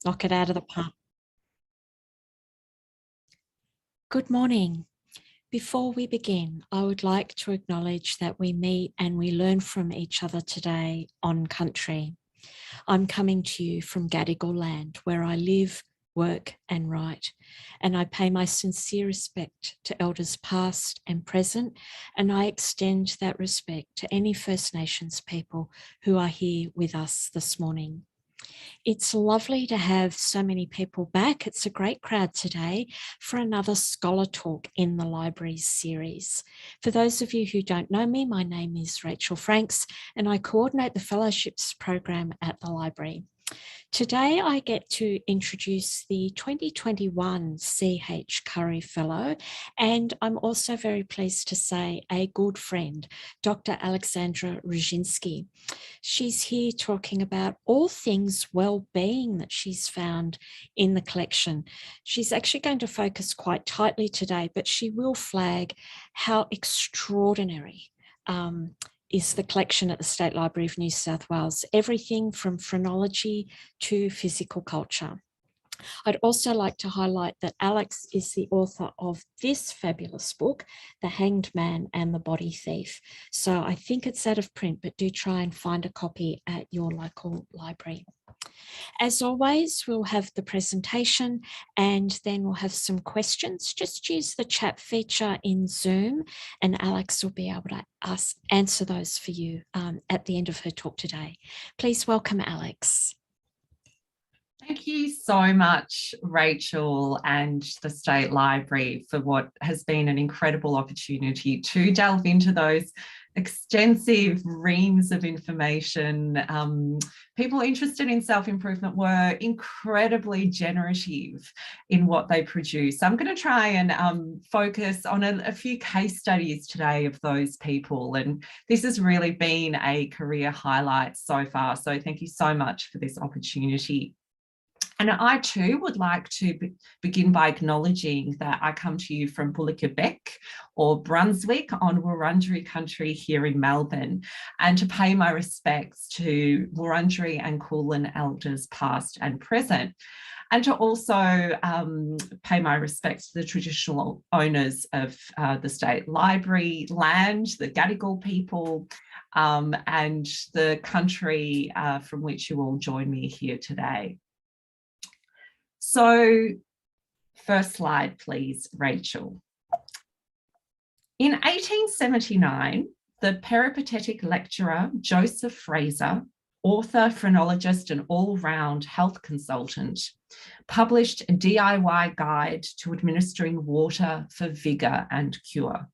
Knock it out of the park. Good morning. Before we begin, I would like to acknowledge that we meet and we learn from each other today on country. I'm coming to you from Gadigal land, where I live, work and write, and I pay my sincere respect to elders past and present, and I extend that respect to any First Nations people who are here with us this morning. It's lovely to have so many people back. It's a great crowd today for another Scholar Talk in the Libraries series. For those of you who don't know me, my name is Rachel Franks and I coordinate the Fellowships program at the library. Today I get to introduce the 2021 C.H. Curry Fellow, and I'm also very pleased to say a good friend, Dr. Alexandra Roginski. She's here talking about all things well-being that she's found in the collection. She's actually going to focus quite tightly today, but she will flag how extraordinary is the collection at the State Library of New South Wales, everything from phrenology to physical culture. I'd also like to highlight that Alex is the author of this fabulous book, The Hanged Man and the Body Thief. So I think it's out of print, but do try and find a copy at your local library. As always, we'll have the presentation and then we'll have some questions. Just use the chat feature in Zoom and Alex will be able to answer those for you at the end of her talk today. Please welcome Alex. Thank you so much, Rachel and the State Library, for what has been an incredible opportunity to delve into those extensive reams of information. People interested in self-improvement were incredibly generative in what they produce. I'm going to try and focus on a few case studies today of those people, and this has really been a career highlight so far. So thank you so much for this opportunity. And I too would like to begin by acknowledging that I come to you from Bullickabeck or Brunswick on Wurundjeri country here in Melbourne, and to pay my respects to Wurundjeri and Kulin elders past and present, and to also pay my respects to the traditional owners of the State Library land, the Gadigal people, and the country from which you all join me here today. So, first slide, please, Rachel. In 1879, the peripatetic lecturer Joseph Fraser, author, phrenologist, and all-round health consultant, published a DIY guide to administering water for vigour and cure.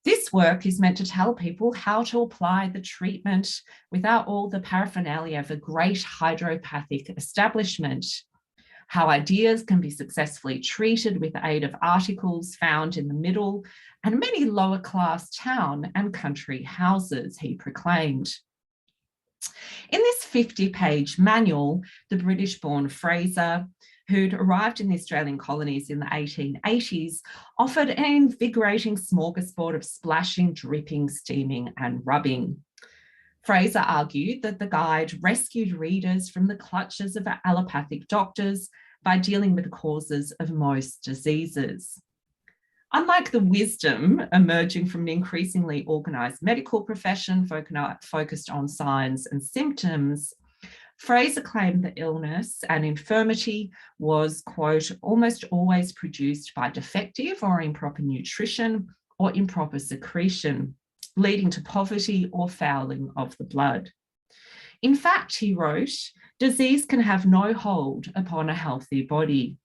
This work is meant to tell people how to apply the treatment without all the paraphernalia of a great hydropathic establishment, how ideas can be successfully treated with the aid of articles found in the middle and many lower class town and country houses, he proclaimed. In this 50-page manual, the British-born Fraser, who'd arrived in the Australian colonies in the 1880s, offered an invigorating smorgasbord of splashing, dripping, steaming and rubbing. Fraser argued that the guide rescued readers from the clutches of allopathic doctors by dealing with the causes of most diseases. Unlike the wisdom emerging from an increasingly organised medical profession focused on signs and symptoms, Fraser claimed that illness and infirmity was, quote, almost always produced by defective or improper nutrition or improper secretion, leading to poverty or fouling of the blood. In fact, he wrote, disease can have no hold upon a healthy body.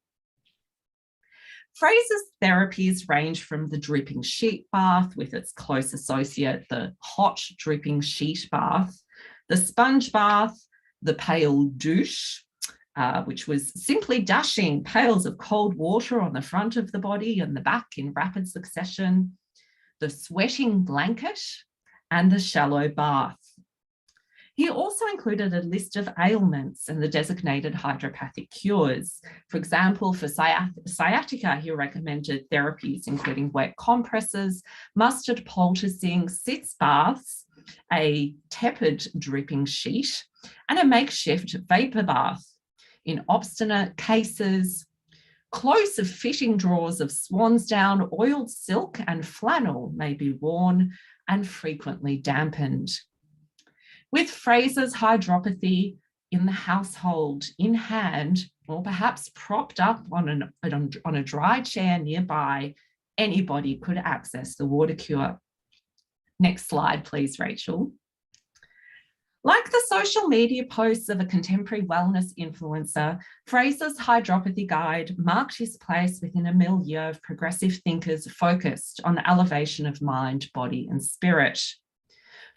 Fraser's therapies range from the dripping sheet bath with its close associate, the hot dripping sheet bath, the sponge bath, the pale douche, which was simply dashing pails of cold water on the front of the body and the back in rapid succession, the sweating blanket, and the shallow bath. He also included a list of ailments and the designated hydropathic cures. For example, for sciatica, he recommended therapies including wet compresses, mustard poulticing, sitz baths, a tepid dripping sheet, and a makeshift vapor bath. in obstinate cases. Close fitting drawers of swansdown, oiled silk and flannel may be worn and frequently dampened. With phrases hydropathy in the household in hand, or perhaps propped up on a dry chair nearby, anybody could access the water cure. Next slide, please, Rachel. Like the social media posts of a contemporary wellness influencer, Fraser's hydropathy guide marked his place within a milieu of progressive thinkers focused on the elevation of mind, body, and spirit.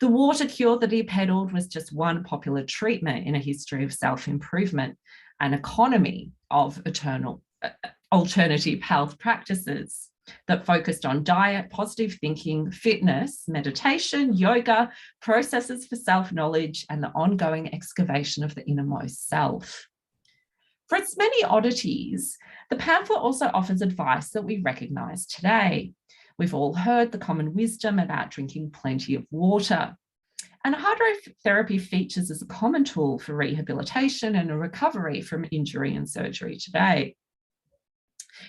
The water cure that he peddled was just one popular treatment in a history of self-improvement and economy of alternative health practices that focused on diet, positive thinking, fitness, meditation, yoga, processes for self-knowledge, and the ongoing excavation of the innermost self. For its many oddities, the pamphlet also offers advice that we recognise today. We've all heard the common wisdom about drinking plenty of water. And hydrotherapy features as a common tool for rehabilitation and a recovery from injury and surgery today.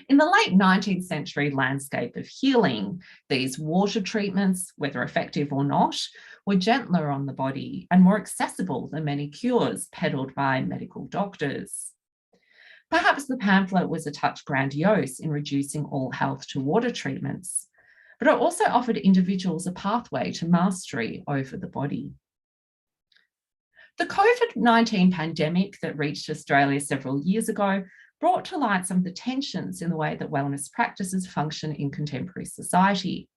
In the late 19th century landscape of healing, these water treatments, whether effective or not, were gentler on the body and more accessible than many cures peddled by medical doctors. Perhaps the pamphlet was a touch grandiose in reducing all health to water treatments, but it also offered individuals a pathway to mastery over the body. The COVID-19 pandemic that reached Australia several years ago brought to light some of the tensions in the way that wellness practices function in contemporary society.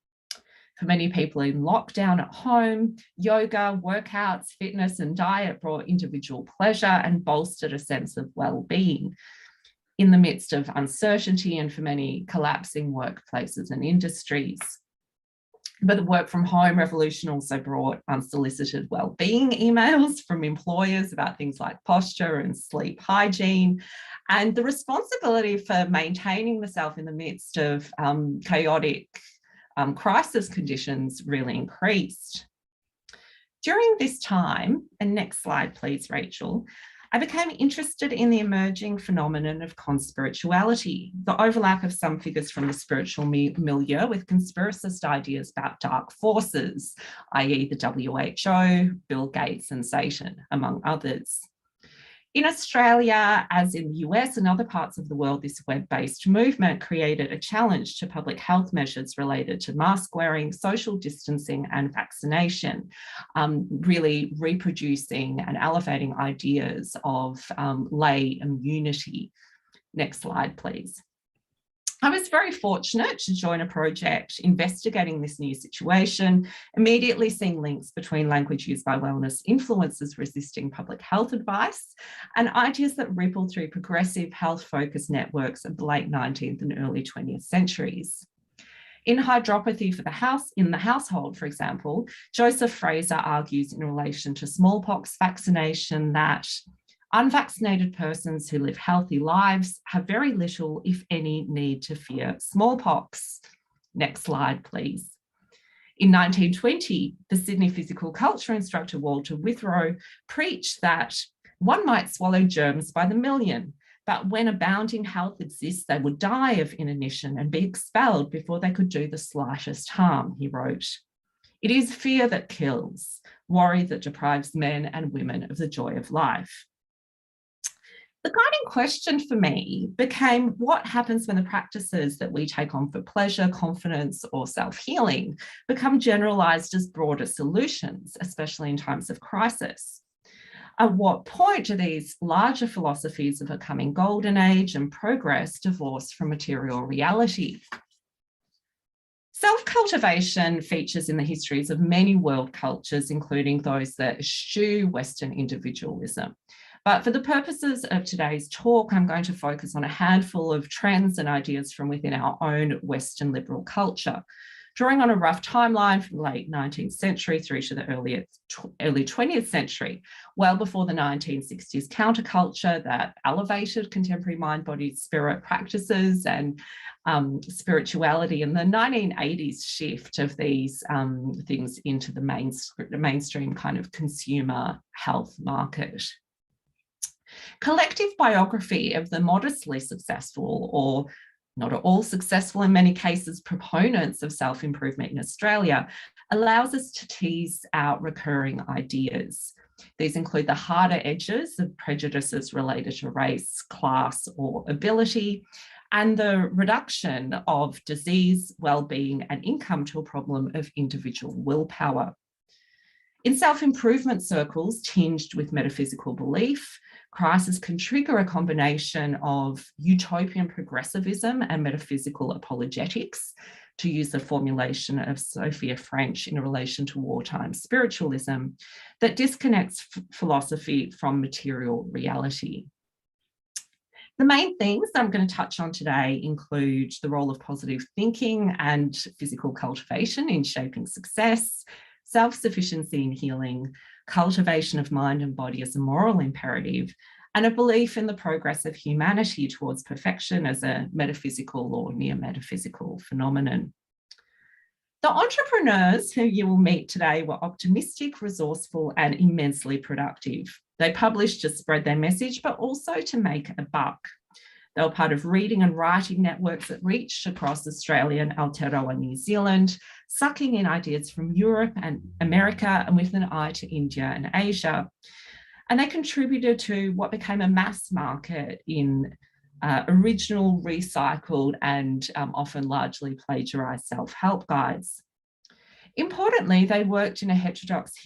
For many people in lockdown at home, yoga, workouts, fitness, and diet brought individual pleasure and bolstered a sense of well-being in the midst of uncertainty and for many collapsing workplaces and industries. But the work from home revolution also brought unsolicited well-being emails from employers about things like posture and sleep hygiene, and the responsibility for maintaining the self in the midst of chaotic crisis conditions really increased. During this time, and next slide please, Rachel, I became interested in the emerging phenomenon of conspirituality, the overlap of some figures from the spiritual milieu with conspiracist ideas about dark forces, i.e. the WHO, Bill Gates and Satan, among others. In Australia, as in the US and other parts of the world, this web-based movement created a challenge to public health measures related to mask wearing, social distancing and vaccination, really reproducing and elevating ideas of lay immunity. Next slide, please. I was very fortunate to join a project investigating this new situation, immediately seeing links between language used by wellness influencers resisting public health advice and ideas that ripple through progressive health-focused networks of the late 19th and early 20th centuries. In Hydropathy in the Household, for example, Joseph Fraser argues in relation to smallpox vaccination that unvaccinated persons who live healthy lives have very little, if any, need to fear smallpox. Next slide, please. In 1920, the Sydney physical culture instructor Walter Withrow preached that one might swallow germs by the million, but when abounding health exists, they would die of inanition and be expelled before they could do the slightest harm, he wrote. It is fear that kills, worry that deprives men and women of the joy of life. The guiding question for me became what happens when the practices that we take on for pleasure, confidence, or self-healing become generalised as broader solutions, especially in times of crisis. At what point do these larger philosophies of a coming golden age and progress divorce from material reality? Self-cultivation features in the histories of many world cultures, including those that eschew Western individualism. But for the purposes of today's talk, I'm going to focus on a handful of trends and ideas from within our own Western liberal culture, drawing on a rough timeline from the late 19th century through to the early 20th century, well before the 1960s counterculture that elevated contemporary mind, body, spirit practices and spirituality, and the 1980s shift of these things into the mainstream kind of consumer health market. Collective biography of the modestly successful, or not at all successful in many cases, proponents of self-improvement in Australia allows us to tease out recurring ideas. These include the harder edges of prejudices related to race, class, or ability, and the reduction of disease, well-being, and income to a problem of individual willpower. In self-improvement circles tinged with metaphysical belief, crisis can trigger a combination of utopian progressivism and metaphysical apologetics, to use the formulation of Sophia French in relation to wartime spiritualism, that disconnects philosophy from material reality. The main things that I'm going to touch on today include the role of positive thinking and physical cultivation in shaping success, self-sufficiency in healing, cultivation of mind and body as a moral imperative, and a belief in the progress of humanity towards perfection as a metaphysical or near-metaphysical phenomenon. The entrepreneurs who you will meet today were optimistic, resourceful, and immensely productive. They published to spread their message, but also to make a buck. They were part of reading and writing networks that reached across Australia and Aotearoa New Zealand, sucking in ideas from Europe and America, and with an eye to India and Asia. And they contributed to what became a mass market in original, recycled, and often largely plagiarized self-help guides. Importantly, they worked in a heterodox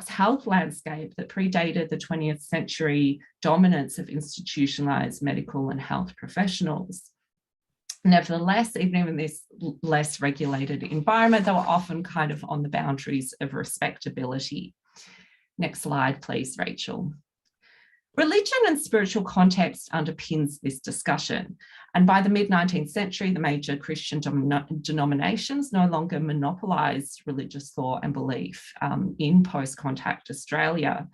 health landscape that predated the 20th century dominance of institutionalized medical and health professionals. Nevertheless, even in this less regulated environment, they were often kind of on the boundaries of respectability. Next slide, please, Rachel. Religion and spiritual context underpins this discussion. And by the mid-19th century, the major Christian denominations no longer monopolised religious thought and belief in post-contact Australia.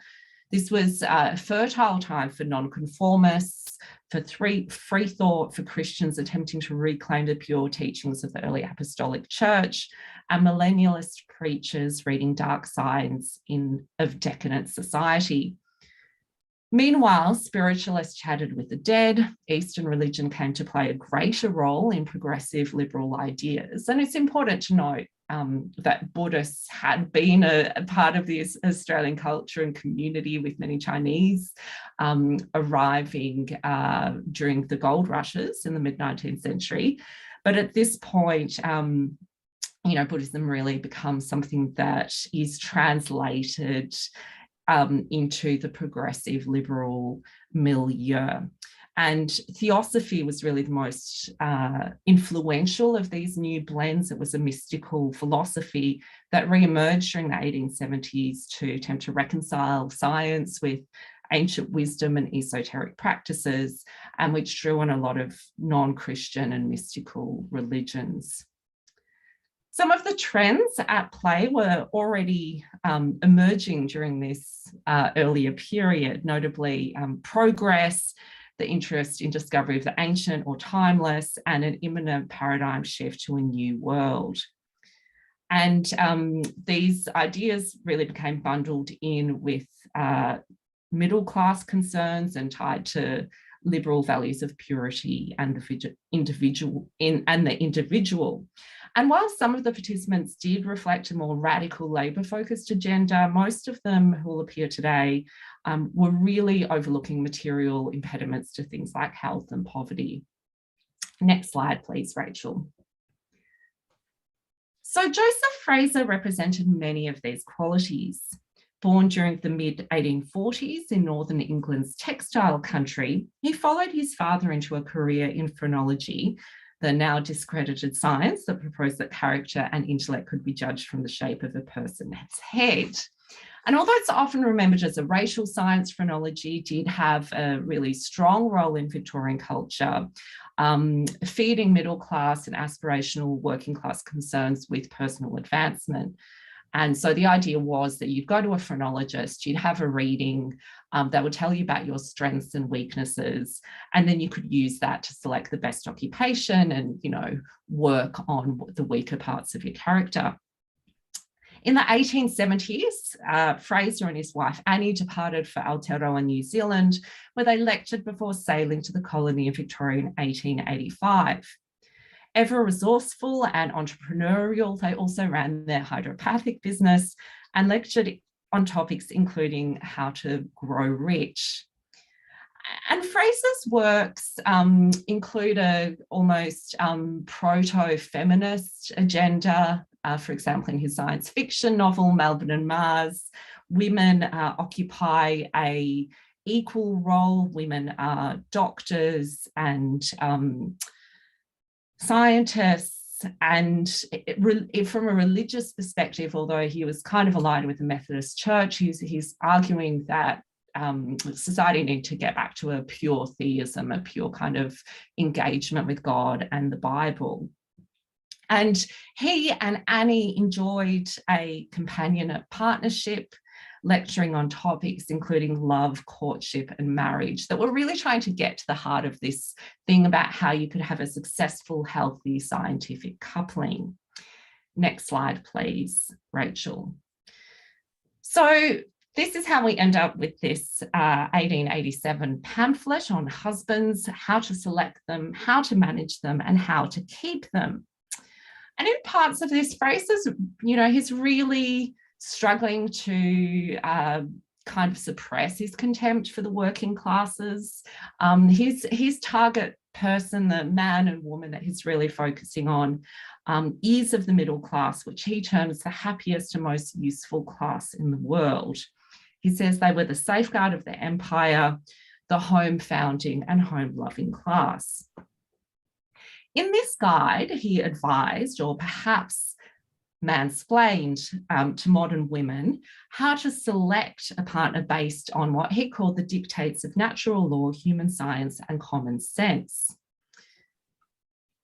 This was a fertile time for nonconformists, for free thought, for Christians attempting to reclaim the pure teachings of the early apostolic church, and millennialist preachers reading dark signs of decadent society. Meanwhile, spiritualists chatted with the dead. Eastern religion came to play a greater role in progressive liberal ideas. And it's important to note that Buddhists had been a part of this Australian culture and community, with many Chinese arriving during the gold rushes in the mid-19th century. But at this point, Buddhism really becomes something that is translated into the progressive liberal milieu. And theosophy was really the most influential of these new blends. It was a mystical philosophy that re-emerged during the 1870s to attempt to reconcile science with ancient wisdom and esoteric practices, and which drew on a lot of non-Christian and mystical religions. Some of the trends at play were already emerging during this earlier period, notably progress, the interest in discovery of the ancient or timeless, and an imminent paradigm shift to a new world. And these ideas really became bundled in with middle class concerns and tied to liberal values of purity and the individual. And while some of the participants did reflect a more radical labour-focused agenda, most of them who will appear today were really overlooking material impediments to things like health and poverty. Next slide, please, Rachel. So Joseph Fraser represented many of these qualities. Born during the mid-1840s in northern England's textile country, he followed his father into a career in phrenology, the now discredited science that proposed that character and intellect could be judged from the shape of a person's head. And although it's often remembered as a racial science, phrenology did have a really strong role in Victorian culture, feeding middle class and aspirational working class concerns with personal advancement. And so the idea was that you'd go to a phrenologist, you'd have a reading that would tell you about your strengths and weaknesses, and then you could use that to select the best occupation and, work on the weaker parts of your character. In the 1870s, Fraser and his wife Annie departed for Aotearoa, New Zealand, where they lectured before sailing to the colony of Victoria in 1885. Ever resourceful and entrepreneurial, they also ran their hydropathic business and lectured on topics including how to grow rich. And Fraser's works include a almost proto-feminist agenda. For example, in his science fiction novel, Melbourne and Mars, women occupy a equal role. Women are doctors and scientists, and from a religious perspective, although he was kind of aligned with the Methodist Church, he's arguing that society need to get back to a pure theism, a pure kind of engagement with God and the Bible. And he and Annie enjoyed a companionate partnership, lecturing on topics including love, courtship, and marriage, that were really trying to get to the heart of this thing about how you could have a successful, healthy, scientific coupling. Next slide, please, Rachel. So this is how we end up with this 1887 pamphlet on husbands, how to select them, how to manage them, and how to keep them. And in parts of this, Fraser's, he's really struggling to kind of suppress his contempt for the working classes. His target person, the man and woman that he's really focusing on, is of the middle class, which he terms the happiest and most useful class in the world. He says they were the safeguard of the empire, the home founding and home loving class. In this guide, he advised, or perhaps mansplained to modern women, how to select a partner based on what he called the dictates of natural law, human science, and common sense.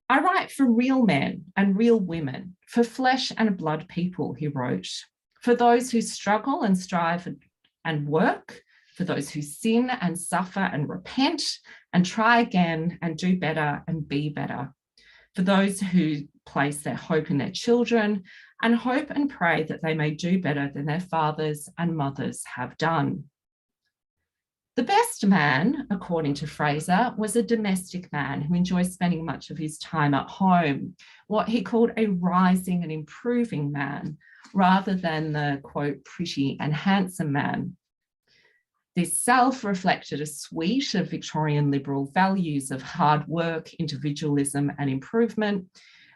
I write for real men and real women, for flesh and blood people, he wrote, for those who struggle and strive and work, for those who sin and suffer and repent and try again and do better and be better, for those who place their hope in their children and hope and pray that they may do better than their fathers and mothers have done. The best man, according to Fraser, was a domestic man who enjoyed spending much of his time at home, what he called a rising and improving man, rather than the, quote, pretty and handsome man. This self reflected a suite of Victorian liberal values of hard work, individualism, and improvement,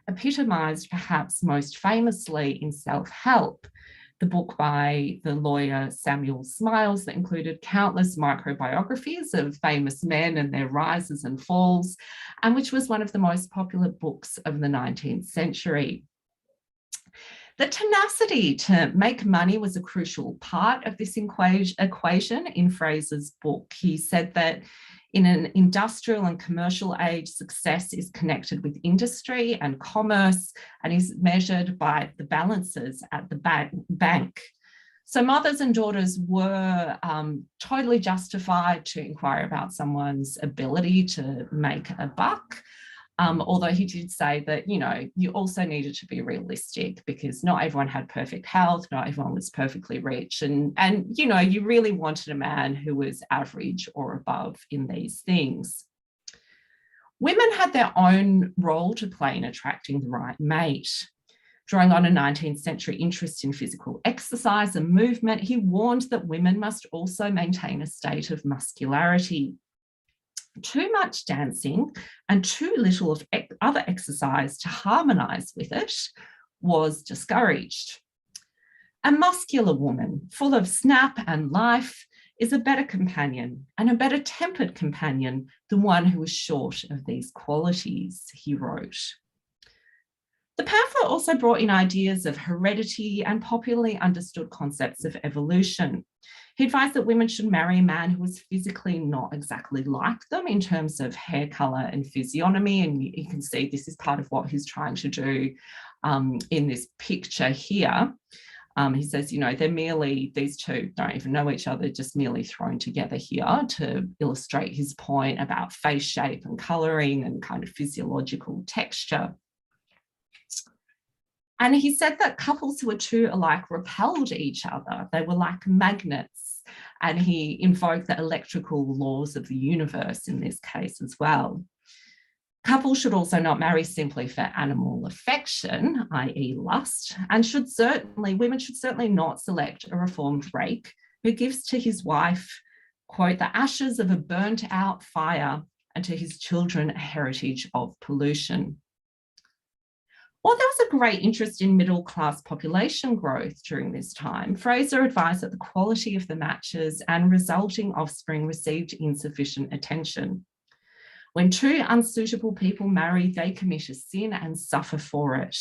epitomised perhaps most famously in Self-Help, the book by the lawyer Samuel Smiles that included countless microbiographies of famous men and their rises and falls, and which was one of the most popular books of the 19th century. The tenacity to make money was a crucial part of this equation in Fraser's book. He said that in an industrial and commercial age, success is connected with industry and commerce and is measured by the balances at the bank. So mothers and daughters were totally justified to inquire about someone's ability to make a buck. Although he did say that, you also needed to be realistic because not everyone had perfect health, not everyone was perfectly rich. And you really wanted a man who was average or above in these things. Women had their own role to play in attracting the right mate. Drawing on a 19th century interest in physical exercise and movement, he warned that women must also maintain a state of muscularity. Too much dancing and too little of other exercise to harmonise with it was discouraged. A muscular woman, full of snap and life, is a better companion and a better tempered companion than one who is short of these qualities, he wrote. The pamphlet also brought in ideas of heredity and popularly understood concepts of evolution. He advised that women should marry a man who was physically not exactly like them in terms of hair colour and physiognomy. And you can see this is part of what he's trying to do in this picture here. He says, they're merely, these two don't even know each other, just merely thrown together here to illustrate his point about face shape and colouring and kind of physiological texture. And he said that couples who were too alike repelled each other. They were like magnets. And he invoked the electrical laws of the universe in this case as well. Couples should also not marry simply for animal affection, i.e. lust, and women should certainly not select a reformed rake who gives to his wife, quote, the ashes of a burnt out fire, and to his children a heritage of pollution. While there was a great interest in middle-class population growth during this time, Fraser advised that the quality of the matches and resulting offspring received insufficient attention. When two unsuitable people marry, they commit a sin and suffer for it.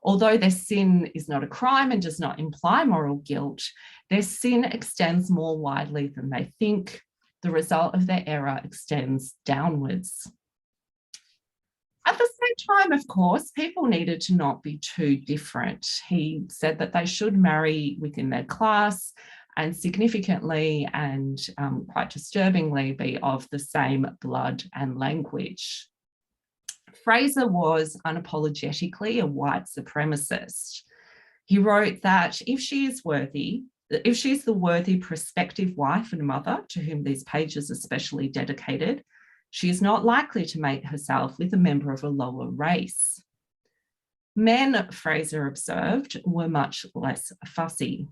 Although their sin is not a crime and does not imply moral guilt, their sin extends more widely than they think. The result of their error extends downwards. At the same time, of course, people needed to not be too different. He said that they should marry within their class and significantly and quite disturbingly be of the same blood and language. Fraser was unapologetically a white supremacist. He wrote that if she is the worthy prospective wife and mother to whom these pages are specially dedicated, she is not likely to mate herself with a member of a lower race. Men, Fraser observed, were much less fussy.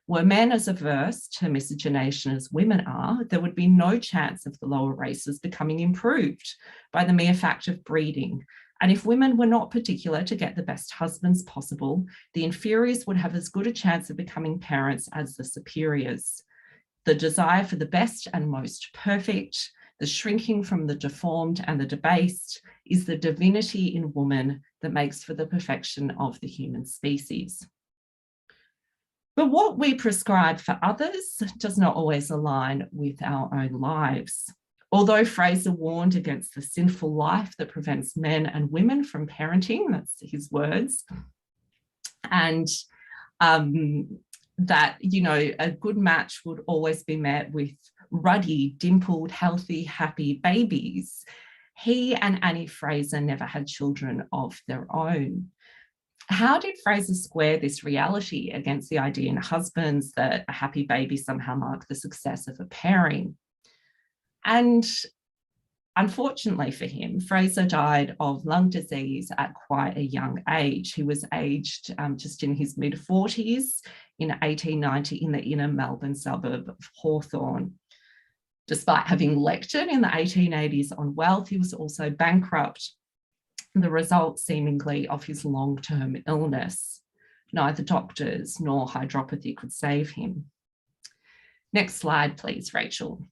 Were men as averse to miscegenation as women are, there would be no chance of the lower races becoming improved by the mere fact of breeding. And if women were not particular to get the best husbands possible, the inferiors would have as good a chance of becoming parents as the superiors. The desire for the best and most perfect, the shrinking from the deformed and the debased, is the divinity in woman that makes for the perfection of the human species. But what we prescribe for others does not always align with our own lives. Although Fraser warned against the sinful life that prevents men and women from parenting, that's his words, and that, you know, a good match would always be met with ruddy, dimpled, healthy, happy babies, he and Annie Fraser never had children of their own. How did Fraser square this reality against the idea in husbands that a happy baby somehow marked the success of a pairing? And unfortunately for him, Fraser died of lung disease at quite a young age. He was aged just in his mid-40s in 1890 in the inner Melbourne suburb of Hawthorn. Despite having lectured in the 1880s on wealth, he was also bankrupt, the result seemingly of his long-term illness. Neither doctors nor hydropathy could save him. Next slide, please, Rachel.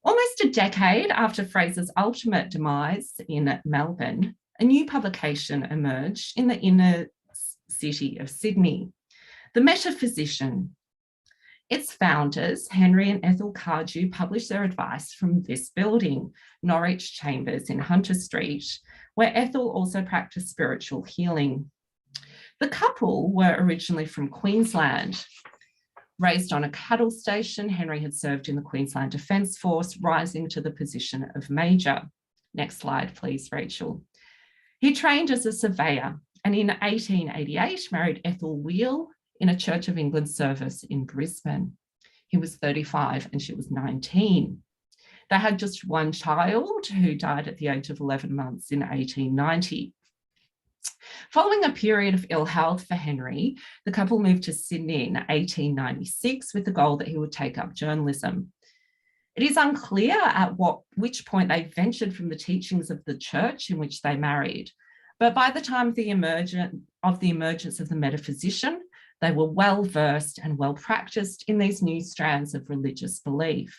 Almost a decade after Fraser's ultimate demise in Melbourne, a new publication emerged in the inner city of Sydney, The Metaphysician. Its founders, Henry and Ethel Cardew, published their advice from this building, Norwich Chambers in Hunter Street, where Ethel also practiced spiritual healing. The couple were originally from Queensland. Raised on a cattle station, Henry had served in the Queensland Defence Force, rising to the position of Major. Next slide, please, Rachel. He trained as a surveyor and in 1888 married Ethel Wheel in a Church of England service in Brisbane. He was 35 and she was 19. They had just one child who died at the age of 11 months in 1890. Following a period of ill health for Henry, the couple moved to Sydney in 1896 with the goal that he would take up journalism. It is unclear at which point they ventured from the teachings of the church in which they married, but by the time of the emergence of the metaphysician, they were well versed and well practiced in these new strands of religious belief.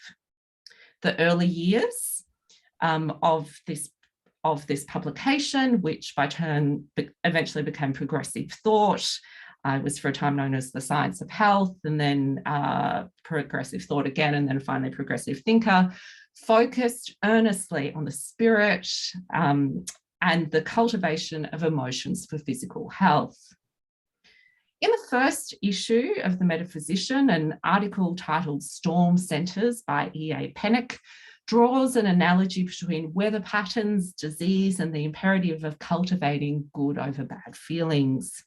The early years of this publication, which by turn eventually became Progressive Thought, was for a time known as the Science of Health, and then Progressive Thought again, and then finally Progressive Thinker, focused earnestly on the spirit and the cultivation of emotions for physical health. In the first issue of The Metaphysician, an article titled Storm Centres by E.A. Pennock draws an analogy between weather patterns, disease, and the imperative of cultivating good over bad feelings.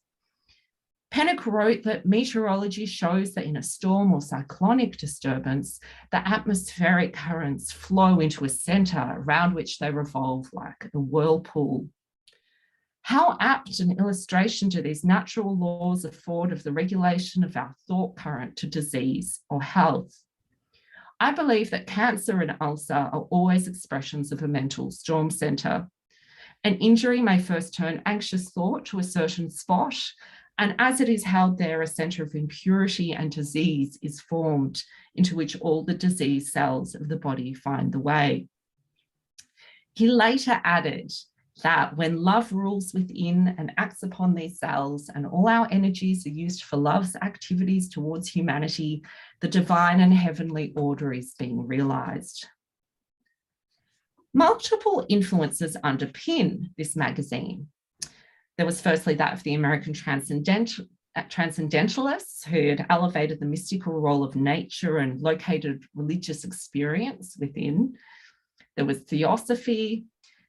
Pennock wrote that meteorology shows that in a storm or cyclonic disturbance, the atmospheric currents flow into a centre around which they revolve like a whirlpool. How apt an illustration do these natural laws afford of the regulation of our thought current to disease or health? I believe that cancer and ulcer are always expressions of a mental storm centre. An injury may first turn anxious thought to a certain spot, and as it is held there, a centre of impurity and disease is formed, into which all the disease cells of the body find the way. He later added that when love rules within and acts upon these cells, and all our energies are used for love's activities towards humanity, the divine and heavenly order is being realised. Multiple influences underpin this magazine. There was firstly that of the American transcendentalists who had elevated the mystical role of nature and located religious experience within. There was theosophy.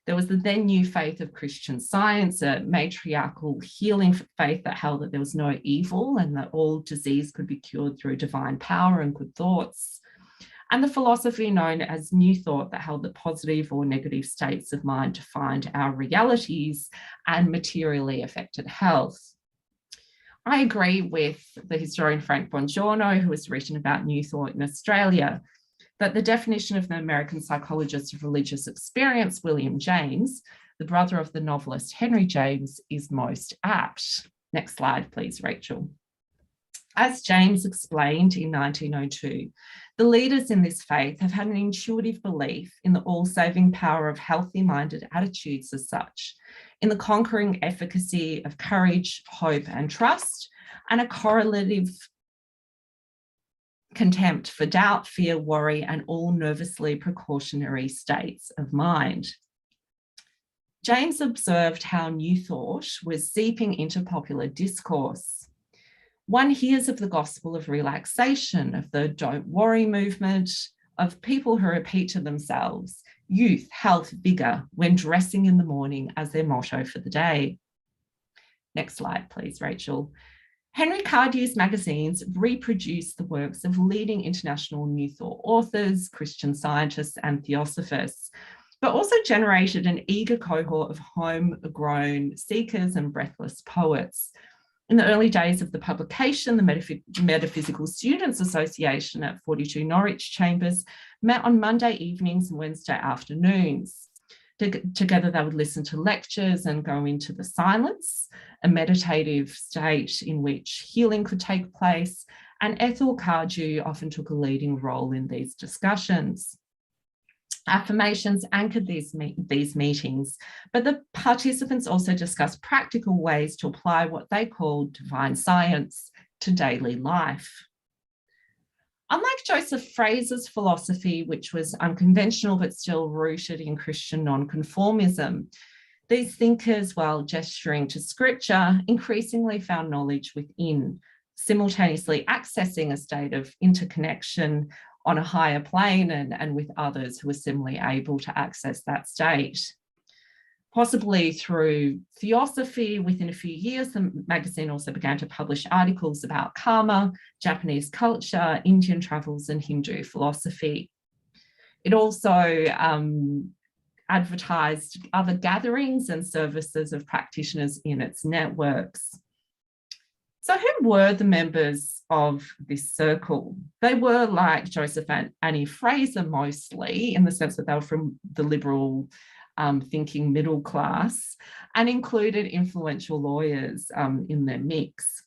There was the then new faith of Christian Science, a matriarchal healing faith that held that there was no evil and that all disease could be cured through divine power and good thoughts. And the philosophy known as New Thought that held that positive or negative states of mind defined our realities and materially affected health. I agree with the historian Frank Bongiorno, who has written about New Thought in Australia, that the definition of the American psychologist of religious experience, William James, the brother of the novelist Henry James, is most apt. Next slide, please, Rachel. As James explained in 1902, the leaders in this faith have had an intuitive belief in the all-saving power of healthy-minded attitudes as such, in the conquering efficacy of courage, hope, and trust, and a correlative contempt for doubt, fear, worry, and all nervously precautionary states of mind. James observed how New Thought was seeping into popular discourse. One hears of the gospel of relaxation, of the don't worry movement, of people who repeat to themselves youth, health, vigour when dressing in the morning as their motto for the day. Next slide, please, Rachel. Henry Cardew's magazines reproduce the works of leading international New Thought authors, Christian scientists, and theosophists, but also generated an eager cohort of homegrown seekers and breathless poets. In the early days of the publication, the Metaphysical Students Association at 42 Norwich Chambers met on Monday evenings and Wednesday afternoons. Together they would listen to lectures and go into the silence, a meditative state in which healing could take place, and Ethel Cardew often took a leading role in these discussions. Affirmations anchored these meetings, but the participants also discussed practical ways to apply what they called divine science to daily life. Unlike Joseph Fraser's philosophy, which was unconventional but still rooted in Christian nonconformism, these thinkers, while gesturing to scripture, increasingly found knowledge within, simultaneously accessing a state of interconnection on a higher plane and with others who are similarly able to access that state. Possibly through theosophy, within a few years, the magazine also began to publish articles about karma, Japanese culture, Indian travels, and Hindu philosophy. It also advertised other gatherings and services of practitioners in its networks. So who were the members of this circle? They were like Joseph and Annie Fraser mostly, in the sense that they were from the liberal thinking middle class, and included influential lawyers in their mix.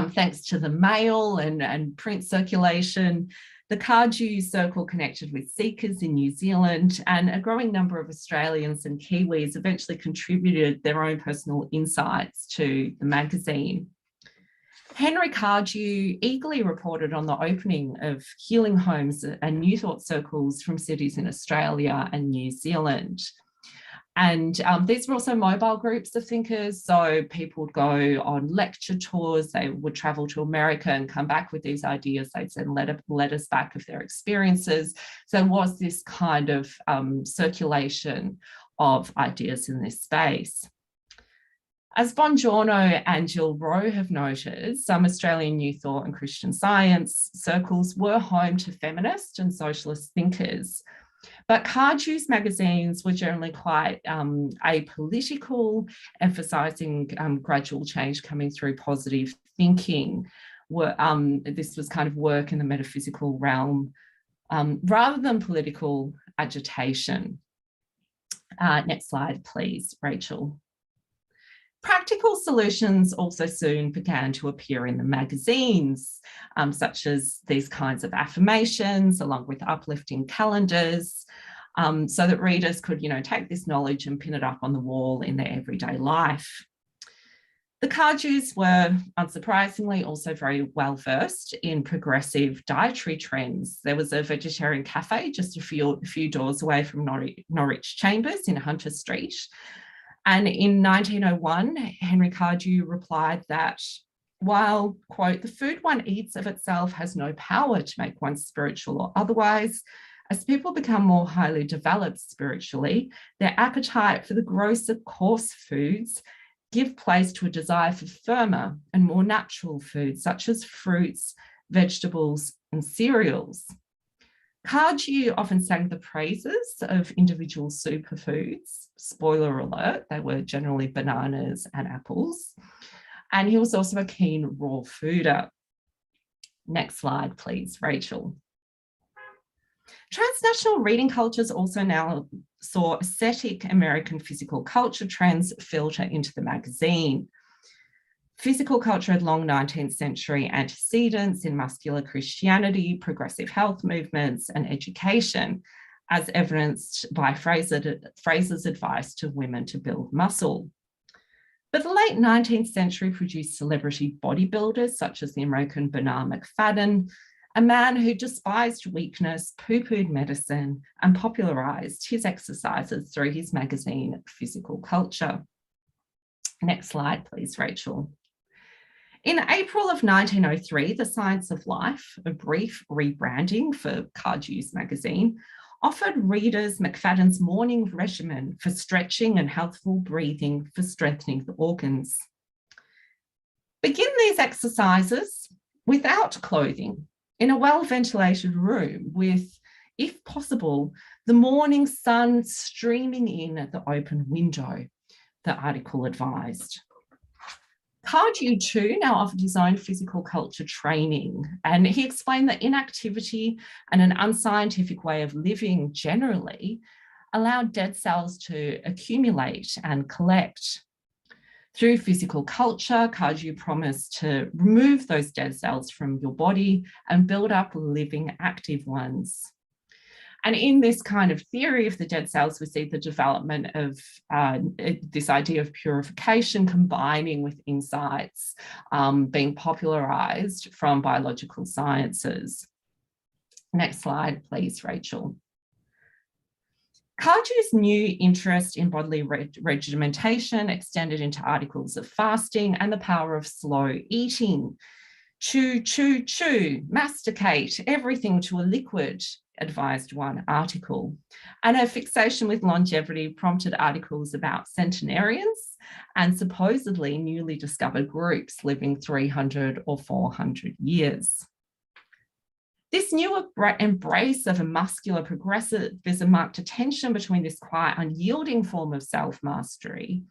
Thanks to the mail and print circulation, the Cardew Circle connected with seekers in New Zealand, and a growing number of Australians and Kiwis eventually contributed their own personal insights to the magazine. Henry Cardew eagerly reported on the opening of healing homes and New Thought circles from cities in Australia and New Zealand. And these were also mobile groups of thinkers. So people would go on lecture tours, they would travel to America and come back with these ideas. They'd send letters back of their experiences. So there was this kind of circulation of ideas in this space. As Bongiorno and Jill Rowe have noted, some Australian New Thought and Christian Science circles were home to feminist and socialist thinkers. But Cardew's magazines were generally quite apolitical, emphasising gradual change coming through positive thinking. This was kind of work in the metaphysical realm rather than political agitation. Next slide, please, Rachel. Practical solutions also soon began to appear in the magazines, such as these kinds of affirmations, along with uplifting calendars, so that readers could, take this knowledge and pin it up on the wall in their everyday life. The Cardews were, unsurprisingly, also very well versed in progressive dietary trends. There was a vegetarian cafe just a few doors away from Norwich Chambers in Hunter Street. And in 1901, Henry Cardew replied that while, quote, the food one eats of itself has no power to make one spiritual or otherwise, as people become more highly developed spiritually, their appetite for the grosser, coarse foods give place to a desire for firmer and more natural foods, such as fruits, vegetables, and cereals. Cardew often sang the praises of individual superfoods. Spoiler alert, they were generally bananas and apples. And he was also a keen raw fooder. Next slide, please, Rachel. Transnational reading cultures also now saw aesthetic American physical culture trends filter into the magazine. Physical culture had long 19th century antecedents in muscular Christianity, progressive health movements, and education, as evidenced by Fraser's advice to women to build muscle. But the late 19th century produced celebrity bodybuilders such as the American Bernard McFadden, a man who despised weakness, poo-pooed medicine, and popularised his exercises through his magazine, Physical Culture. Next slide, please, Rachel. In April of 1903, The Science of Life, a brief rebranding for Cardew's magazine, offered readers McFadden's morning regimen for stretching and healthful breathing for strengthening the organs. Begin these exercises without clothing, in a well-ventilated room with, if possible, the morning sun streaming in at the open window, the article advised. Cardew too now offered his own physical culture training, and he explained that inactivity and an unscientific way of living generally allowed dead cells to accumulate and collect. Through physical culture, Cardew promised to remove those dead cells from your body and build up living, active ones. And in this kind of theory of the dead cells, we see the development of this idea of purification combining with insights being popularised from biological sciences. Next slide, please, Rachel. Cardew's new interest in bodily regimentation extended into articles of fasting and the power of slow eating. Chew, chew, chew, masticate everything to a liquid, advised one article. And a fixation with longevity prompted articles about centenarians and supposedly newly discovered groups living 300 or 400 years. This new embrace of a muscular progressivism marked a tension between this quite unyielding form of self-mastery.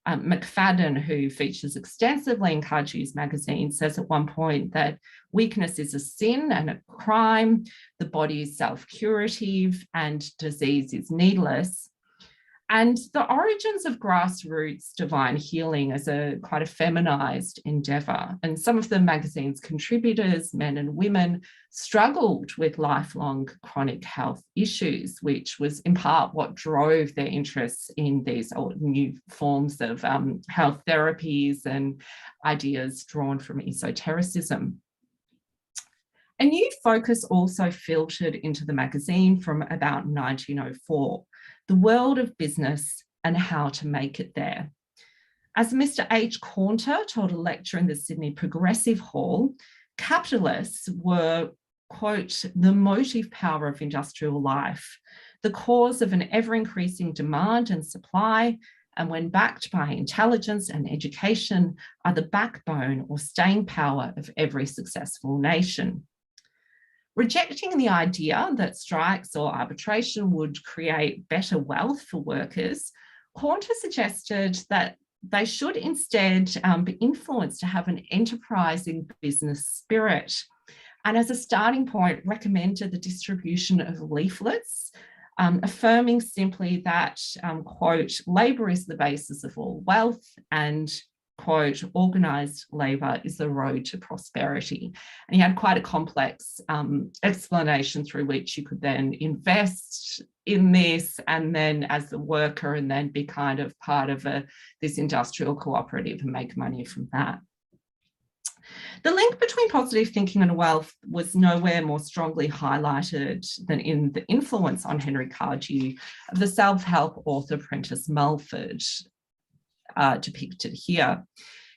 McFadden, who features extensively in Cardew's magazine, says at one point that weakness is a sin and a crime, the body is self-curative, and disease is needless. And the origins of grassroots divine healing as a quite a feminized endeavour. And some of the magazine's contributors, men and women, struggled with lifelong chronic health issues, which was in part what drove their interests in these new forms of health therapies and ideas drawn from esotericism. A new focus also filtered into the magazine from about 1904. The world of business and how to make it there. As Mr. H. Caunter told a lecture in the Sydney Progressive Hall, capitalists were, quote, the motive power of industrial life, the cause of an ever-increasing demand and supply, and when backed by intelligence and education, are the backbone or staying power of every successful nation. Rejecting the idea that strikes or arbitration would create better wealth for workers, Caunter suggested that they should instead be influenced to have an enterprising business spirit. And as a starting point, recommended the distribution of leaflets, affirming simply that, quote, labour is the basis of all wealth and, quote, organised labour is the road to prosperity. And he had quite a complex explanation through which you could then invest in this and then as a worker and then be kind of part of this industrial cooperative and make money from that. The link between positive thinking and wealth was nowhere more strongly highlighted than in the influence on Henry Cardew of the self-help author Prentice Mulford, depicted here.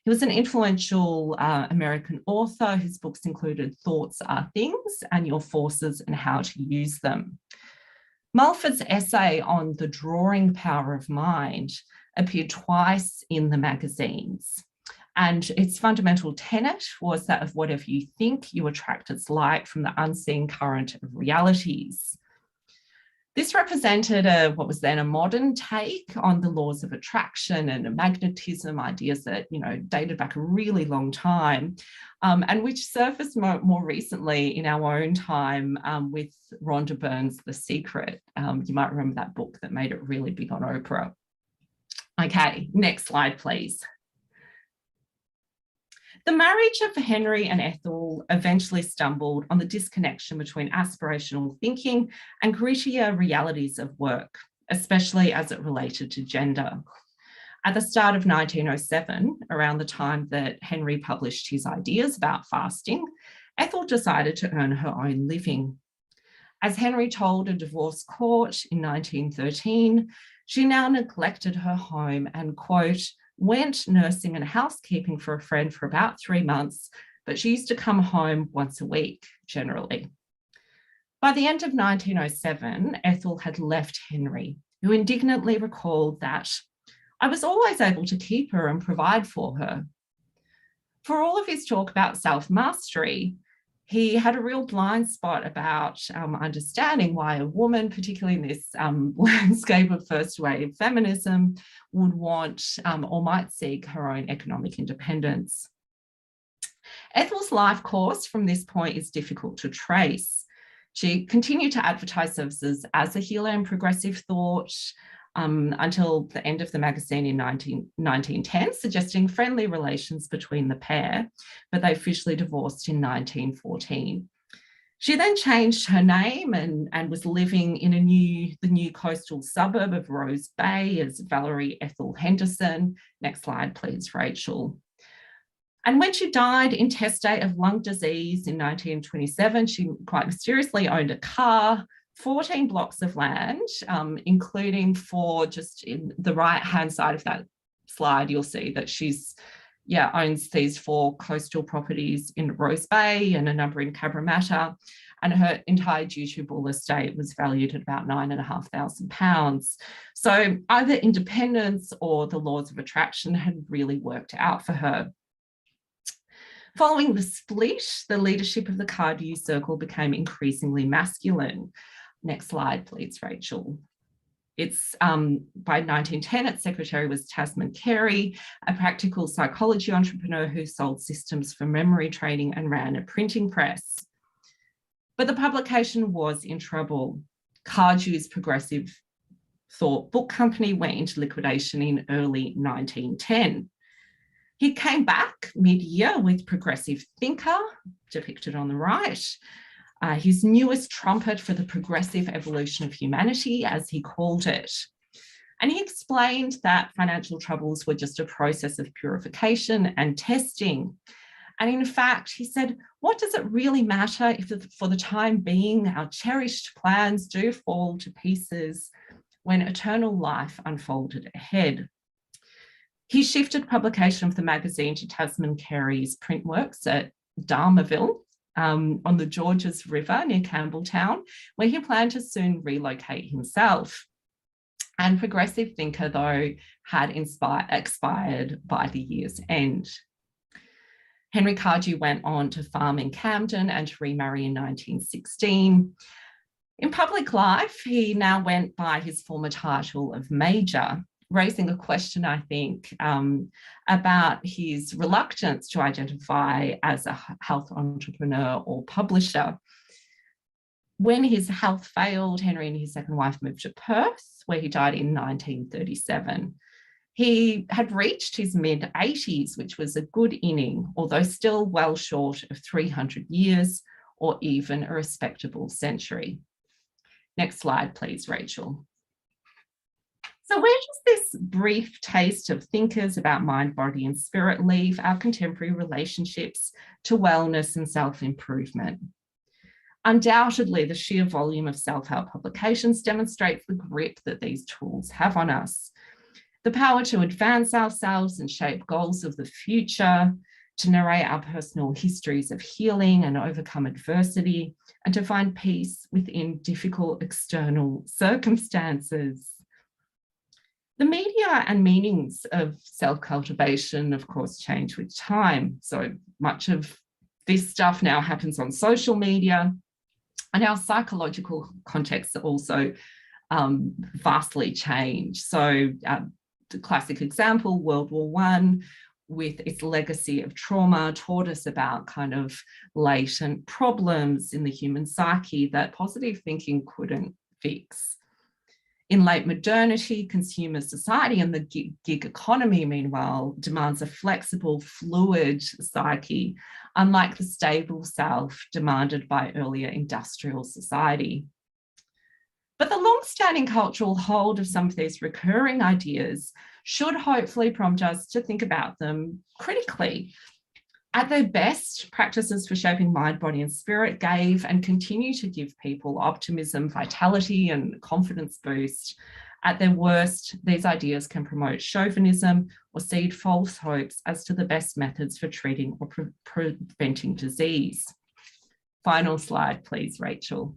He was an influential American author whose books included Thoughts Are Things and Your Forces and How to Use Them. Mulford's essay on the drawing power of mind appeared twice in the magazines. And its fundamental tenet was that of whatever you think, you attract its light from the unseen current of realities. This represented what was then a modern take on the laws of attraction and magnetism, ideas that, you know, dated back a really long time, and which surfaced more recently in our own time with Rhonda Byrne's The Secret. You might remember that book that made it really big on Oprah. Okay, next slide, please. The marriage of Henry and Ethel eventually stumbled on the disconnection between aspirational thinking and grittier realities of work, especially as it related to gender. At the start of 1907, around the time that Henry published his ideas about fasting, Ethel decided to earn her own living. As Henry told a divorce court in 1913, she now neglected her home and, quote, went nursing and housekeeping for a friend for about 3 months, but she used to come home once a week, generally. By the end of 1907, Ethel had left Henry, who indignantly recalled that, I was always able to keep her and provide for her. For all of his talk about self-mastery, he had a real blind spot about understanding why a woman, particularly in this landscape of first wave feminism, would want or might seek her own economic independence. Ethel's life course from this point is difficult to trace. She continued to advertise services as a healer in progressive thought until the end of the magazine in 1910, suggesting friendly relations between the pair, but they officially divorced in 1914. She then changed her name and was living in the new coastal suburb of Rose Bay as Valerie Ethel Henderson. Next slide, please, Rachel. And when she died intestate of lung disease in 1927, she quite mysteriously owned a car, 14 blocks of land, including just in the right-hand side of that slide, you'll see that she's, owns these 4 coastal properties in Rose Bay and a number in Cabramatta, and her entire dutiable estate was valued at about £9,500. So either independence or the laws of attraction had really worked out for her. Following the split, the leadership of the Cardew Circle became increasingly masculine. Next slide, please, Rachel. It's by 1910, its secretary was Tasman Carey, a practical psychology entrepreneur who sold systems for memory training and ran a printing press. But the publication was in trouble. Cardew's Progressive Thought Book Company went into liquidation in early 1910. He came back mid-year with Progressive Thinker, depicted on the right, his newest trumpet for the progressive evolution of humanity, as he called it. And he explained that financial troubles were just a process of purification and testing. And in fact, he said, what does it really matter if for the time being our cherished plans do fall to pieces? when eternal life unfolded ahead. He shifted publication of the magazine to Tasman Carey's print works at Darmarville on the Georges River near Campbelltown, where he planned to soon relocate himself. And progressive thinker, though, had expired by the year's end. Henry Cardew went on to farm in Camden and to remarry in 1916. In public life, he now went by his former title of Major, raising a question, I think, about his reluctance to identify as a health entrepreneur or publisher. When his health failed, Henry and his second wife moved to Perth, where he died in 1937. He had reached his mid-80s, which was a good inning, although still well short of 300 years or even a respectable century. Next slide, please, Rachel. So where does this brief taste of thinkers about mind, body, and spirit leave our contemporary relationships to wellness and self-improvement? Undoubtedly, the sheer volume of self-help publications demonstrates the grip that these tools have on us. The power to advance ourselves and shape goals of the future, to narrate our personal histories of healing and overcome adversity, and to find peace within difficult external circumstances. The media and meanings of self-cultivation, of course, change with time. So much of this stuff now happens on social media, and our psychological contexts are also vastly changed. So the classic example, World War I, with its legacy of trauma, taught us about kind of latent problems in the human psyche that positive thinking couldn't fix. In late modernity, consumer society and the gig economy, meanwhile, demands a flexible, fluid psyche, unlike the stable self demanded by earlier industrial society. But the long-standing cultural hold of some of these recurring ideas should hopefully prompt us to think about them critically. At their best, practices for shaping mind, body, and spirit gave and continue to give people optimism, vitality, and confidence boost. At their worst, these ideas can promote chauvinism or seed false hopes as to the best methods for treating or preventing disease. Final slide, please, Rachel.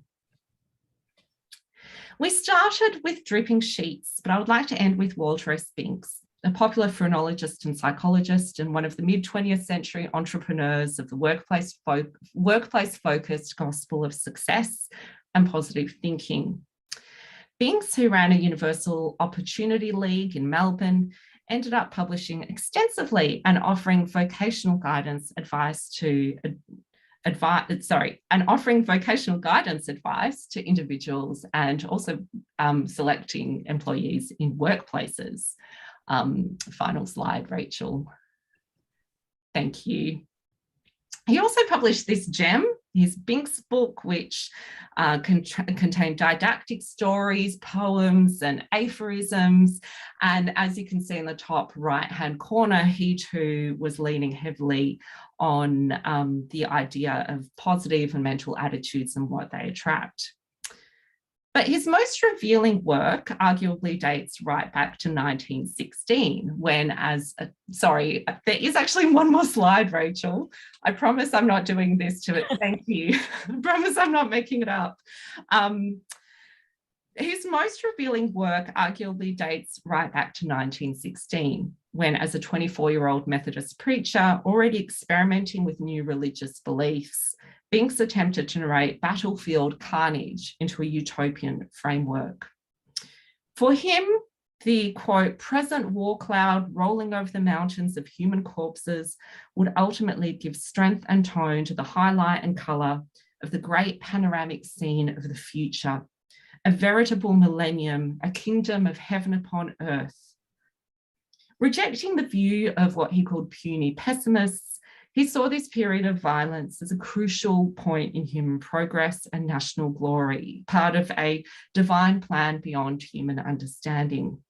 We started with dripping sheets, but I would like to end with Walter S. Binks, a popular phrenologist and psychologist and one of the mid-20th century entrepreneurs of the workplace-focused gospel of success and positive thinking. Binks, who ran a Universal Opportunity League in Melbourne, ended up publishing extensively and offering vocational guidance advice to individuals and also selecting employees in workplaces. Final slide, Rachel. Thank you. He also published this gem, his Binks book, which contained didactic stories, poems, and aphorisms. And as you can see in the top right-hand corner, he too was leaning heavily on the idea of positive and mental attitudes and what they attract. But his most revealing work arguably dates right back to 1916, when sorry, there is actually one more slide, Rachel. I promise I'm not doing this to it. Thank you. I promise I'm not making it up. His most revealing work arguably dates right back to 1916, when as a 24-year-old Methodist preacher, already experimenting with new religious beliefs, Binks attempted to narrate battlefield carnage into a utopian framework. For him, the, quote, present war cloud rolling over the mountains of human corpses would ultimately give strength and tone to the highlight and colour of the great panoramic scene of the future, a veritable millennium, a kingdom of heaven upon earth. Rejecting the view of what he called puny pessimists, he saw this period of violence as a crucial point in human progress and national glory, part of a divine plan beyond human understanding.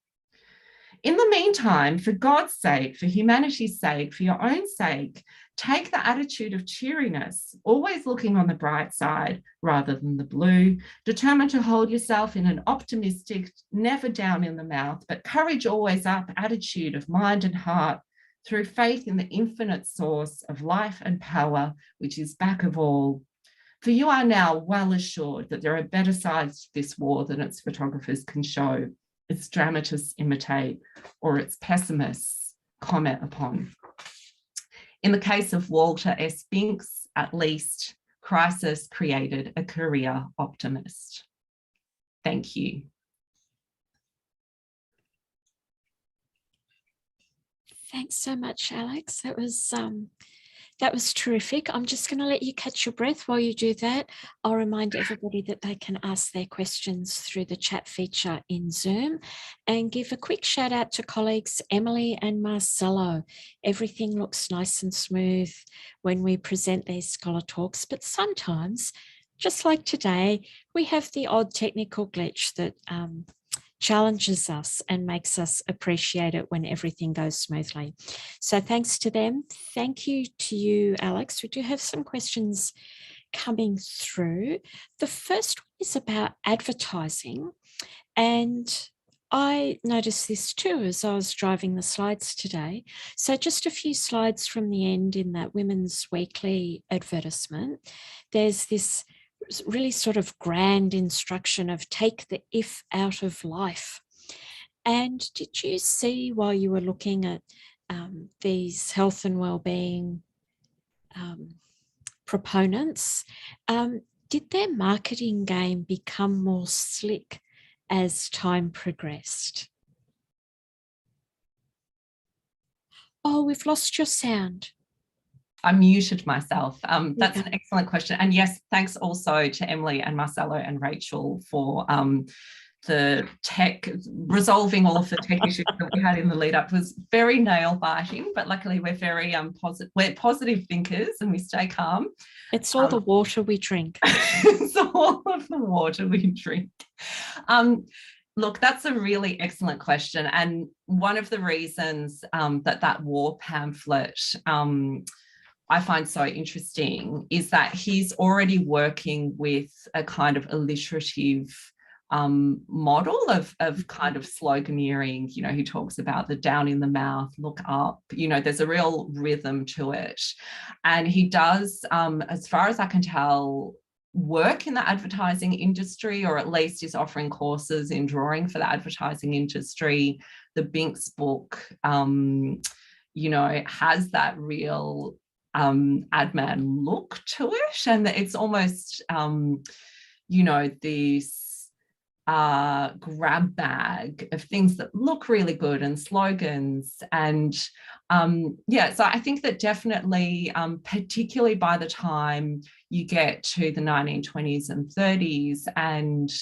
In the meantime, for God's sake, for humanity's sake, for your own sake, Take the attitude of cheeriness, always looking on the bright side rather than the blue, determined to hold yourself in an optimistic, never down in the mouth, but courage always up attitude of mind and heart, through faith in the infinite source of life and power, which is back of all. For you are now well assured that there are better sides to this war than its photographers can show, its dramatists imitate, or its pessimists comment upon. In the case of Walter S. Binks, at least, crisis created a career optimist. Thank you. Thanks so much, Alex. That was terrific. I'm just going to let you catch your breath while you do that. I'll remind everybody that they can ask their questions through the chat feature in Zoom, and give a quick shout out to colleagues Emily and Marcelo. Everything looks nice and smooth when we present these scholar talks, but sometimes, just like today, we have the odd technical glitch that challenges us and makes us appreciate it when everything goes smoothly. So thanks to them. Thank you to you, Alex. We do have some questions coming through. The first one is about advertising. And I noticed this too as I was driving the slides today. So just a few slides from the end in that Women's Weekly advertisement, there's this really sort of grand instruction of take the if out of life. And did you see, while you were looking at these health and wellbeing proponents, did their marketing game become more slick as time progressed? Oh, we've lost your sound. I muted myself. That's an excellent question. And yes, thanks also to Emily and Marcelo and Rachel for the tech, resolving all of the tech issues that we had in the lead up. It was very nail biting, but luckily we're very we're positive thinkers and we stay calm. It's all the water we drink. It's all of the water we drink. Look, that's a really excellent question. And one of the reasons that war pamphlet I find so interesting is that he's already working with a kind of alliterative model of kind of sloganeering. You know, he talks about the down in the mouth, look up, you know, there's a real rhythm to it. And he does, as far as I can tell, work in the advertising industry, or at least is offering courses in drawing for the advertising industry. The Binks book, you know, has that real ad man look to it, and it's almost you know, this grab bag of things that look really good and slogans. And yeah, so I think that definitely, particularly by the time you get to the 1920s and 30s, and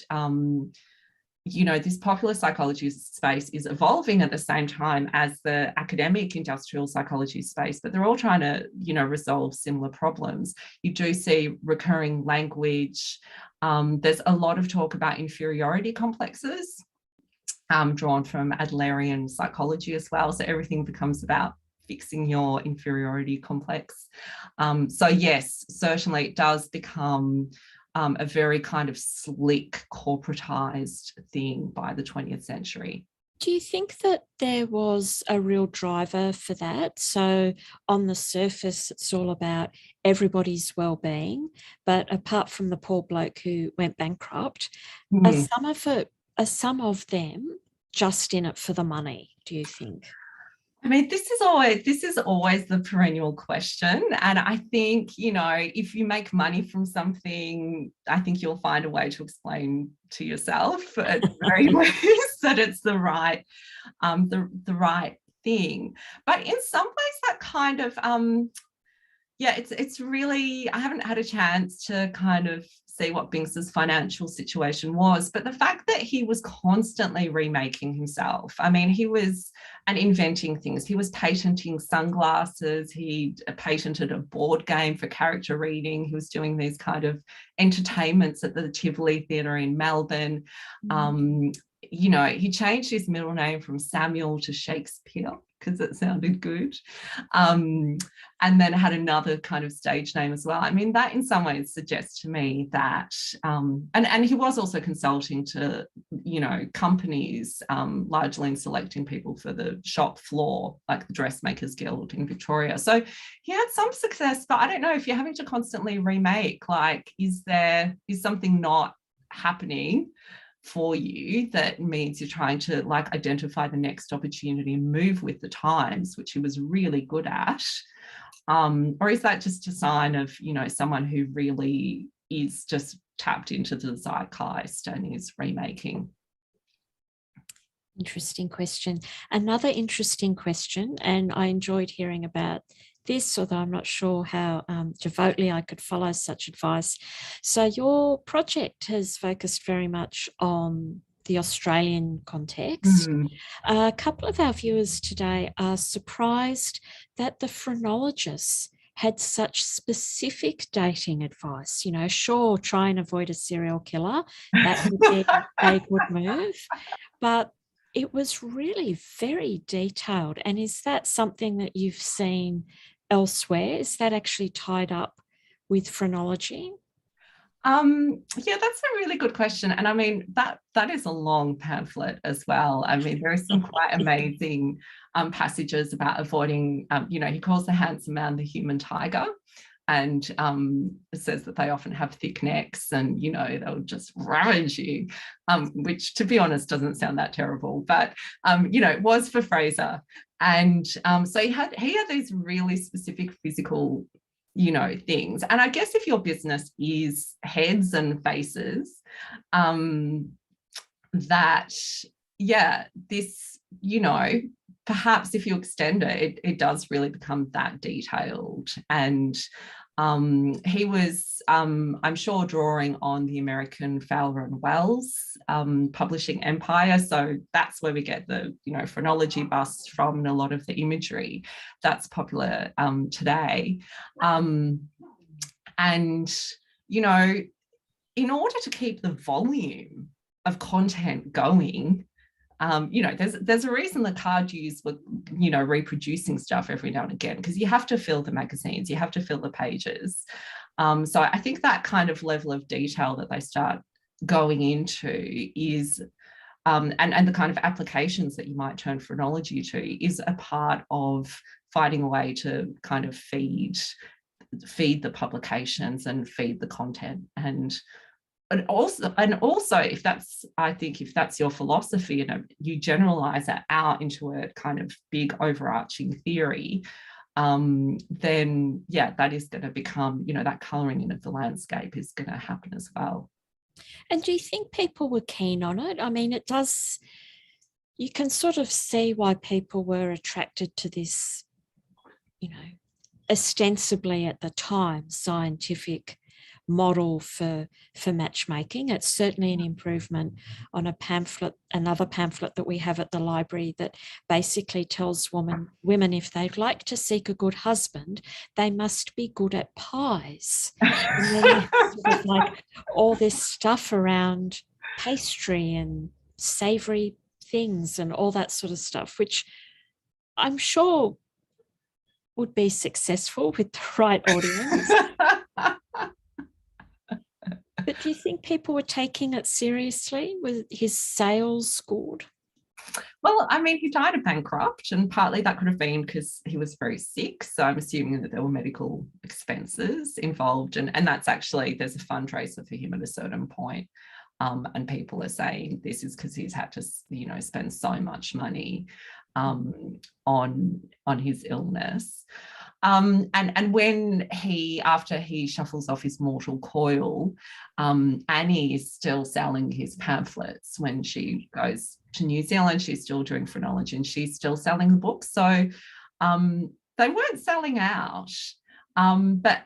you know, this popular psychology space is evolving at the same time as the academic industrial psychology space, but they're all trying to, you know, resolve similar problems. You do see recurring language. There's a lot of talk about inferiority complexes, drawn from Adlerian psychology as well. So everything becomes about fixing your inferiority complex. So yes, certainly it does become a very kind of slick, corporatized thing by the 20th century. Do you think that there was a real driver for that? So on the surface, it's all about everybody's well-being, but apart from the poor bloke who went bankrupt, are some of them just in it for the money, do you think? I mean, this is always the perennial question. And I think, you know, if you make money from something, I think you'll find a way to explain to yourself at the very least that it's the right thing. But in some ways that kind of yeah, it's really, I haven't had a chance to kind of see what Binks's financial situation was, but the fact that he was constantly remaking himself, I mean, he was, and inventing things. He was patenting sunglasses. He patented a board game for character reading. He was doing these kind of entertainments at the Tivoli Theatre in Melbourne. You know, he changed his middle name from Samuel to Shakespeare. because it sounded good. And then had another kind of stage name as well. I mean, that in some ways suggests to me that, and he was also consulting to, companies, largely in selecting people for the shop floor, like the Dressmakers Guild in Victoria. So he had some success, but I don't know if you're having to constantly remake, like, is something not happening for you that means you're trying to like identify the next opportunity and move with the times, which he was really good at? Or is that just a sign of, someone who really is just tapped into the zeitgeist and is remaking? Interesting question. Another interesting question, and I enjoyed hearing about this, although I'm not sure how devotedly I could follow such advice. So your project has focused very much on the Australian context. A couple of our viewers today are surprised that the phrenologists had such specific dating advice. Sure, try and avoid a serial killer. That would be a good move. But it was really very detailed. And is that something that you've seen elsewhere? Is that actually tied up with phrenology? Yeah, that's a really good question. And I mean, that is a long pamphlet as well. I mean, there are some quite amazing passages about avoiding, he calls the handsome man the human tiger. And says that they often have thick necks and, they'll just ravage you, which, to be honest, doesn't sound that terrible. But, it was for Fraser. And so he had these really specific physical, things. And I guess if your business is heads and faces, that, this, perhaps if you extend it, it does really become that detailed. And he was, I'm sure, drawing on the American Fowler and Wells publishing empire. So that's where we get the, phrenology busts from, and a lot of the imagery that's popular today. And, in order to keep the volume of content going, there's a reason the Cardews were, reproducing stuff every now and again, because you have to fill the magazines, you have to fill the pages. So I think that kind of level of detail that they start going into is, and the kind of applications that you might turn phrenology to, is a part of finding a way to kind of feed the publications and feed the content. And also, if that's your philosophy, you generalize that out into a kind of big overarching theory, then that is going to become, that colouring in of the landscape is going to happen as well. And do you think people were keen on it? I mean, you can sort of see why people were attracted to this, ostensibly at the time scientific model for matchmaking. It's certainly an improvement on another pamphlet that we have at the library that basically tells women if they'd like to seek a good husband, they must be good at pies. And then sort of like all this stuff around pastry and savoury things and all that sort of stuff, which I'm sure would be successful with the right audience. But do you think people were taking it seriously? Was his sales good? Well, I mean, he died a bankrupt, and partly that could have been because he was very sick. So I'm assuming that there were medical expenses involved. And that's actually, there's a fundraiser for him at a certain point. And people are saying this is because he's had to, spend so much money on his illness. And when after he shuffles off his mortal coil, Annie is still selling his pamphlets. When she goes to New Zealand, she's still doing phrenology and she's still selling the books. So they weren't selling out. But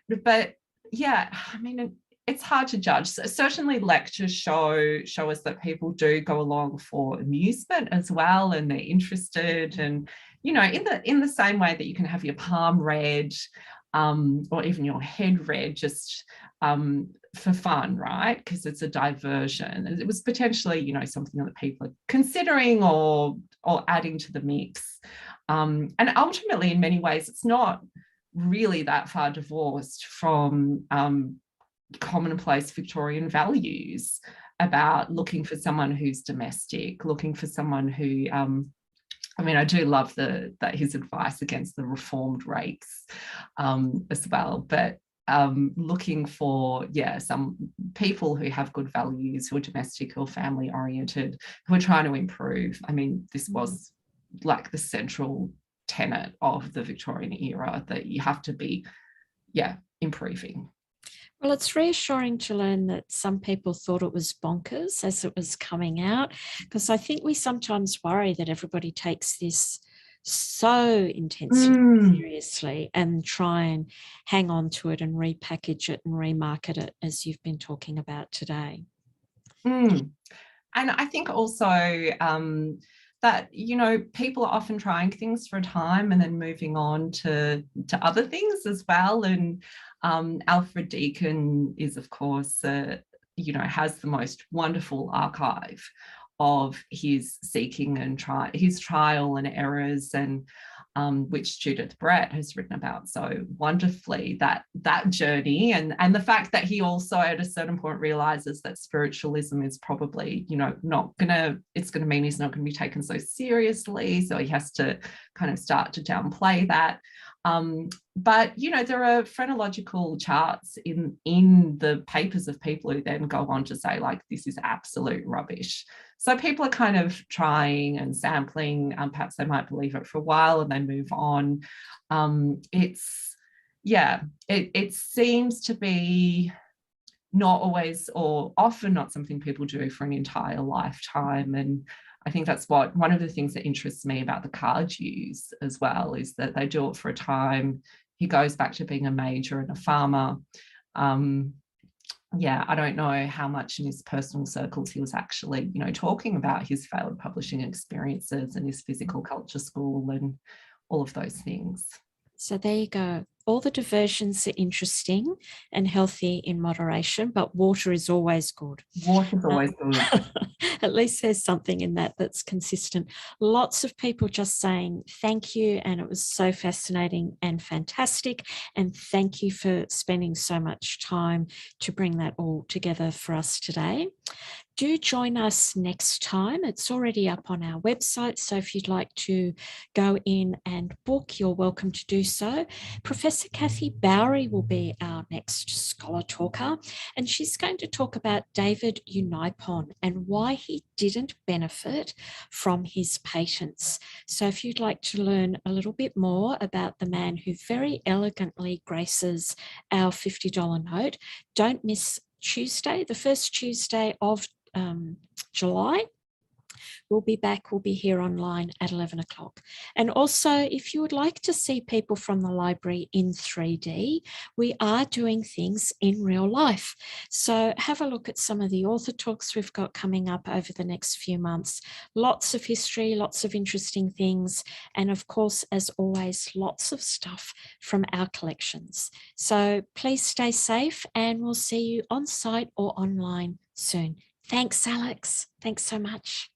yeah, I mean, it's hard to judge. So certainly lectures show us that people do go along for amusement as well, and they're interested. And in the same way that you can have your palm read, or even your head red, just for fun, right? Because it's a diversion. It was potentially, you know, something that people are considering or adding to the mix. And ultimately, in many ways, it's not really that far divorced from commonplace Victorian values about looking for someone who's domestic, looking for someone who, I mean, I do love that his advice against the reformed rakes as well, but looking for, some people who have good values, who are domestic or family oriented, who are trying to improve. I mean, this was like the central tenet of the Victorian era, that you have to be, improving. Well, it's reassuring to learn that some people thought it was bonkers as it was coming out, because I think we sometimes worry that everybody takes this so intensely seriously and try and hang on to it and repackage it and remarket it, as you've been talking about today. And I think also that, you know, people are often trying things for a time and then moving on to other things as well. And Alfred Deakin is, of course, has the most wonderful archive of his seeking and his trial and errors, and which Judith Brett has written about so wonderfully, that journey, and the fact that he also at a certain point realizes that spiritualism is probably, you know, it's gonna mean he's not going to be taken so seriously, so he has to kind of start to downplay that. But, you know, there are phrenological charts in the papers of people who then go on to say, like, this is absolute rubbish. So people are kind of trying and sampling, perhaps they might believe it for a while and they move on. It seems to be not always, or often not, something people do for an entire lifetime. And I think that's one of the things that interests me about the card use as well, is that they do it for a time. He goes back to being a major and a farmer. I don't know how much in his personal circles he was actually, you know, talking about his failed publishing experiences and his physical culture school and all of those things. So there you go. All the diversions are interesting and healthy in moderation, but water is always good. Water's always good. At least there's something in that that's consistent. Lots of people just saying thank you, and it was so fascinating and fantastic. And thank you for spending so much time to bring that all together for us today. Do join us next time. It's already up on our website, so if you'd like to go in and book, you're welcome to do so. Professor Kathy Bowery will be our next scholar talker, and she's going to talk about David Unipon and why he didn't benefit from his patents. So if you'd like to learn a little bit more about the man who very elegantly graces our $50 note, don't miss Tuesday, the first Tuesday of July. We'll be back. We'll be here online at 11 o'clock. And also, if you would like to see people from the library in 3D, we are doing things in real life. So have a look at some of the author talks we've got coming up over the next few months. Lots of history, lots of interesting things. And of course, as always, lots of stuff from our collections. So please stay safe, and we'll see you on site or online soon. Thanks, Alex. Thanks so much.